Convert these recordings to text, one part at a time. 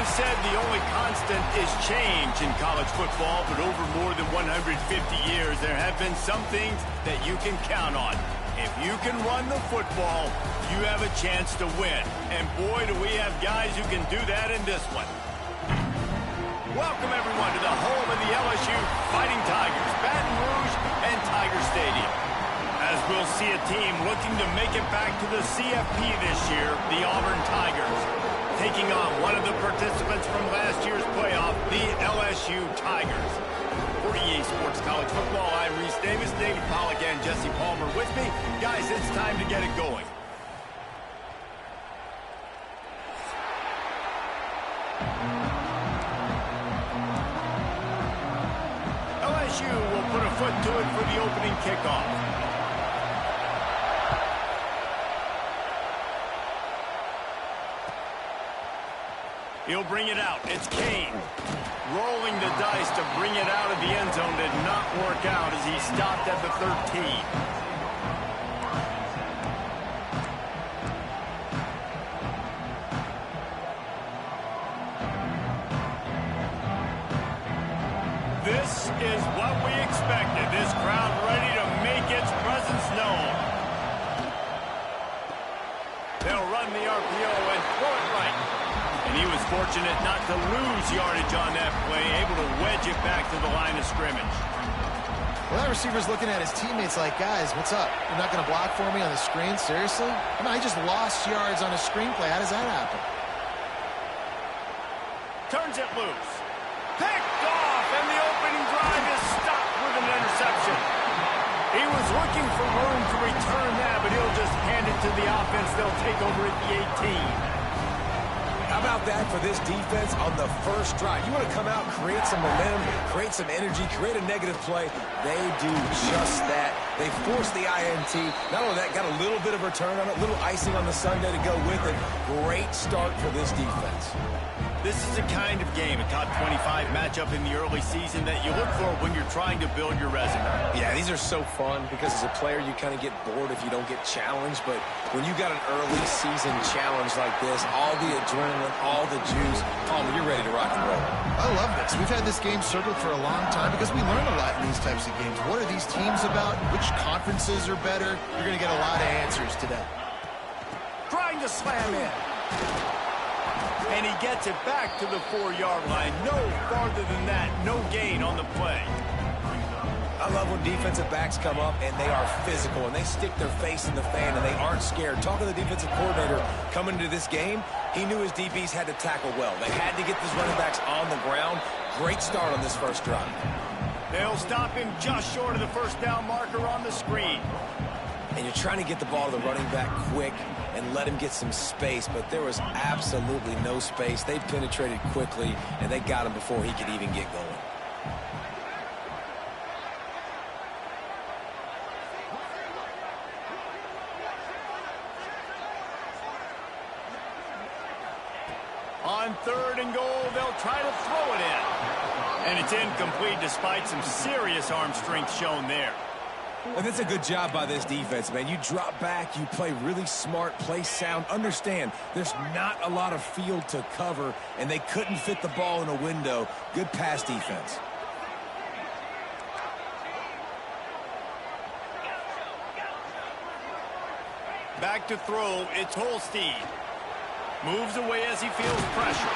always said the only constant is change in college football, but over more than 150 years, there have been some things that you can count on. If you can run the football, you have a chance to win. And boy, do we have guys who can do that in this one. Welcome, everyone, to the home of the LSU Fighting Tigers, Baton Rouge and Tiger Stadium. As we'll see a team looking to make it back to the CFP this year, the Auburn Tigers, taking on one of the participants from last year's playoff, the LSU Tigers. For EA Sports College Football, I'm Reese Davis, David Pollack, and Jesse Palmer with me. Guys, it's time to get it going. LSU will put a foot to it for the opening kickoff. He'll bring it out. It's Kane. Rolling the dice to bring it out of the end zone did not work out as he stopped at the 13. This is what we expected. This crowd ready to make its presence known. They'll run the RPO and throw it right. And he was fortunate not to lose yardage on that play, able to wedge it back to the line of scrimmage. Well, that receiver's looking at his teammates like, guys, what's up? You're not going to block for me on the screen? Seriously? I mean, I just lost yards on a screenplay. How does that happen? Turns it loose. Picked off, and the opening drive is stopped with an interception. He was looking for room to return that, but he'll just hand it to the offense. They'll take over at the 18. How about that for this defense on the first drive? You want to come out, create some momentum, create some energy, create a negative play. They do just that. They force the INT. Not only that, got a little bit of return on it, a little icing on the sundae to go with it. Great start for this defense. This is a kind of game, a top 25 matchup in the early season that you look for when you're trying to build your resume. Yeah, these are so fun because as a player, you kind of get bored if you don't get challenged. But when you got an early season challenge like this, all the adrenaline, all the juice, you're ready to rock and roll. I love this. We've had this game circled for a long time because we learn a lot in these types of games. What are these teams about? Which conferences are better? You're going to get a lot of answers today. Trying to slam in. And he gets it back to the 4-yard line. No farther than that. No gain on the play. I love when defensive backs come up and they are physical and they stick their face in the fan and they aren't scared. Talking to the defensive coordinator coming into this game, he knew his DBs had to tackle well. They had to get these running backs on the ground. Great start on this first drive. They'll stop him just short of the first down marker on the screen. And you're trying to get the ball to the running back quick and let him get some space, but there was absolutely no space. They penetrated quickly, and they got him before he could even get going. On 3rd and goal, they'll try to throw it in. And it's incomplete despite some serious arm strength shown there. And that's a good job by this defense, man. You drop back, you play really smart, play sound. Understand, there's not a lot of field to cover, and they couldn't fit the ball in a window. Good pass defense. Back to throw, it's Holstein. Moves away as he feels pressure.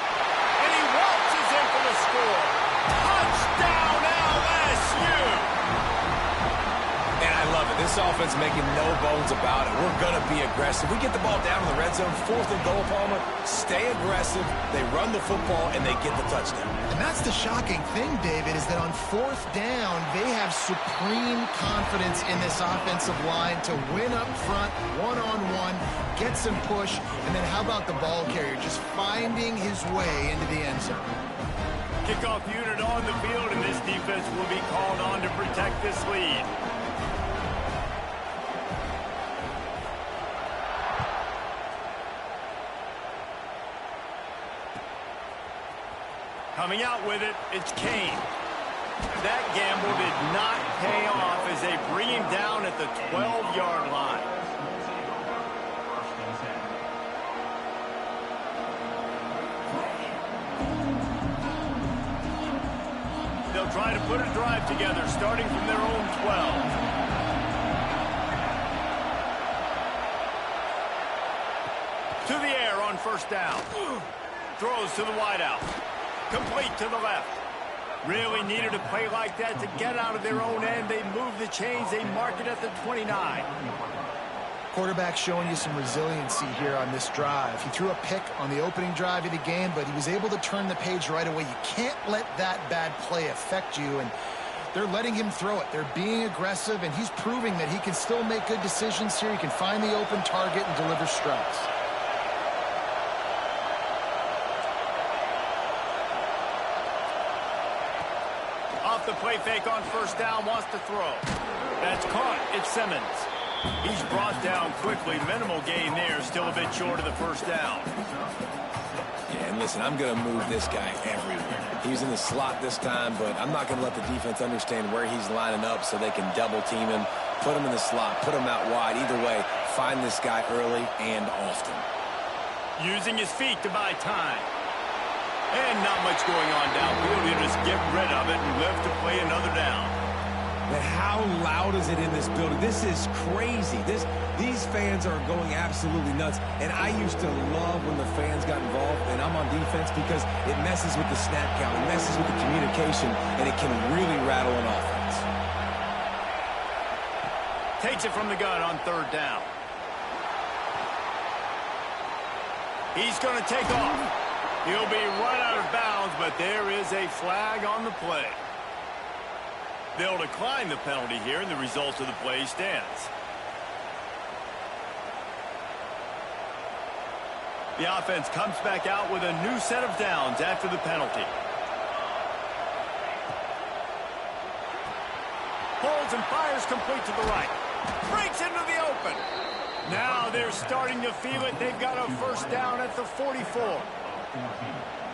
And he waltzes in for the score. Touchdown, LSU! And I love it. This offense making no bones about it. We're going to be aggressive. We get the ball down in the red zone, 4th and goal, Palmer. Stay aggressive. They run the football, and they get the touchdown. And that's the shocking thing, David, is that on 4th down, they have supreme confidence in this offensive line to win up front, one-on-one, get some push, and then how about the ball carrier just finding his way into the end zone? Kickoff unit on the field, and this defense will be called on to protect this lead. Coming out with it, it's Kane. That gamble did not pay off as they bring him down at the 12-yard line. try to put a drive together, starting from their own 12. To the air on first down. Throws to the wideout. Complete to the left. Really needed a play like that to get out of their own end. They move the chains. They mark it at the 29. Quarterback showing you some resiliency here on this drive. He threw a pick on the opening drive of the game, but he was able to turn the page right away. You can't let that bad play affect you, and they're letting him throw it. They're being aggressive, and he's proving that he can still make good decisions here. He can find the open target and deliver strikes. Off the play fake on first down, wants to throw. That's caught. It's Simmons. He's brought down quickly. Minimal gain there. Still a bit short of the first down. Yeah, and listen, I'm going to move this guy everywhere. He's in the slot this time, but I'm not going to let the defense understand where he's lining up so they can double team him, put him in the slot, put him out wide. Either way, find this guy early and often. Using his feet to buy time. And not much going on downfield. He'll just get rid of it and live to play another down. But how loud is it in this building? This is crazy. These fans are going absolutely nuts. And I used to love when the fans got involved, and I'm on defense because it messes with the snap count, it messes with the communication, and it can really rattle an offense. Takes it from the gun on third down. He's going to take off. He'll be right out of bounds, but there is a flag on the play. They'll decline the penalty here, and the result of the play stands. The offense comes back out with a new set of downs after the penalty. Holds and fires complete to the right. Breaks into the open. Now they're starting to feel it. They've got a first down at the 44.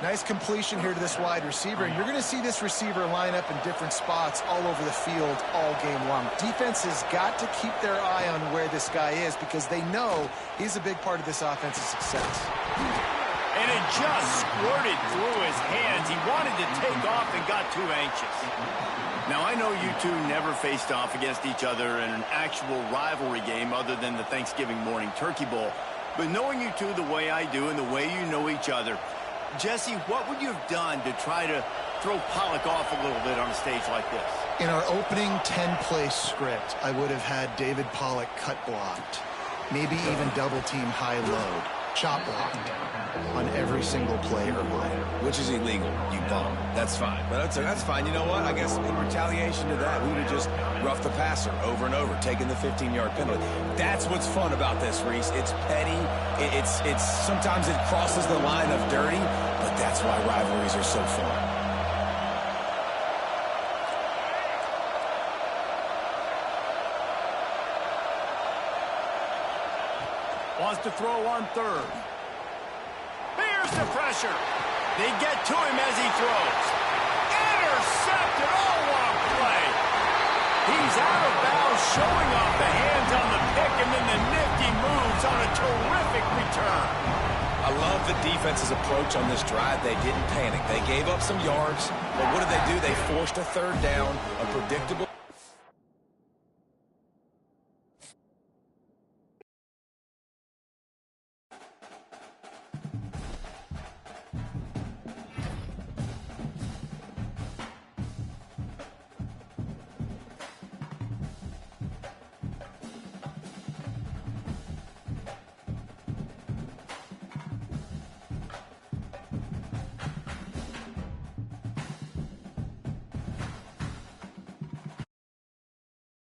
Nice completion here to this wide receiver, and you're going to see this receiver line up in different spots all over the field all game long. Defense has got to keep their eye on where this guy is because they know he's a big part of this offense's success. And it just squirted through his hands. He wanted to take off and got too anxious. Now, I know you two never faced off against each other in an actual rivalry game other than the Thanksgiving morning Turkey Bowl. But knowing you two the way I do and the way you know each other, Jesse, what would you have done to try to throw Pollock off a little bit on a stage like this? In our opening 10-play script, I would have had David Pollock cut blocked, maybe even double-team high-load, chop blocked on every single play early. Which is illegal, you bum. That's fine. But that's fine. You know what? I guess in retaliation to that, we would have just roughed the passer over and over, taking the 15-yard penalty. That's what's fun about this, Reese. It's petty. It's sometimes it crosses the line of dirty, but that's why rivalries are so fun. Wants to throw on third. Here's the pressure. They get to him as he throws. Intercepted. Oh, what a play. He's out of bounds, showing off the hands on the pick, and then the nifty moves on a terrific return. I love the defense's approach on this drive. They didn't panic. They gave up some yards, but what did they do? They forced a third down, a predictable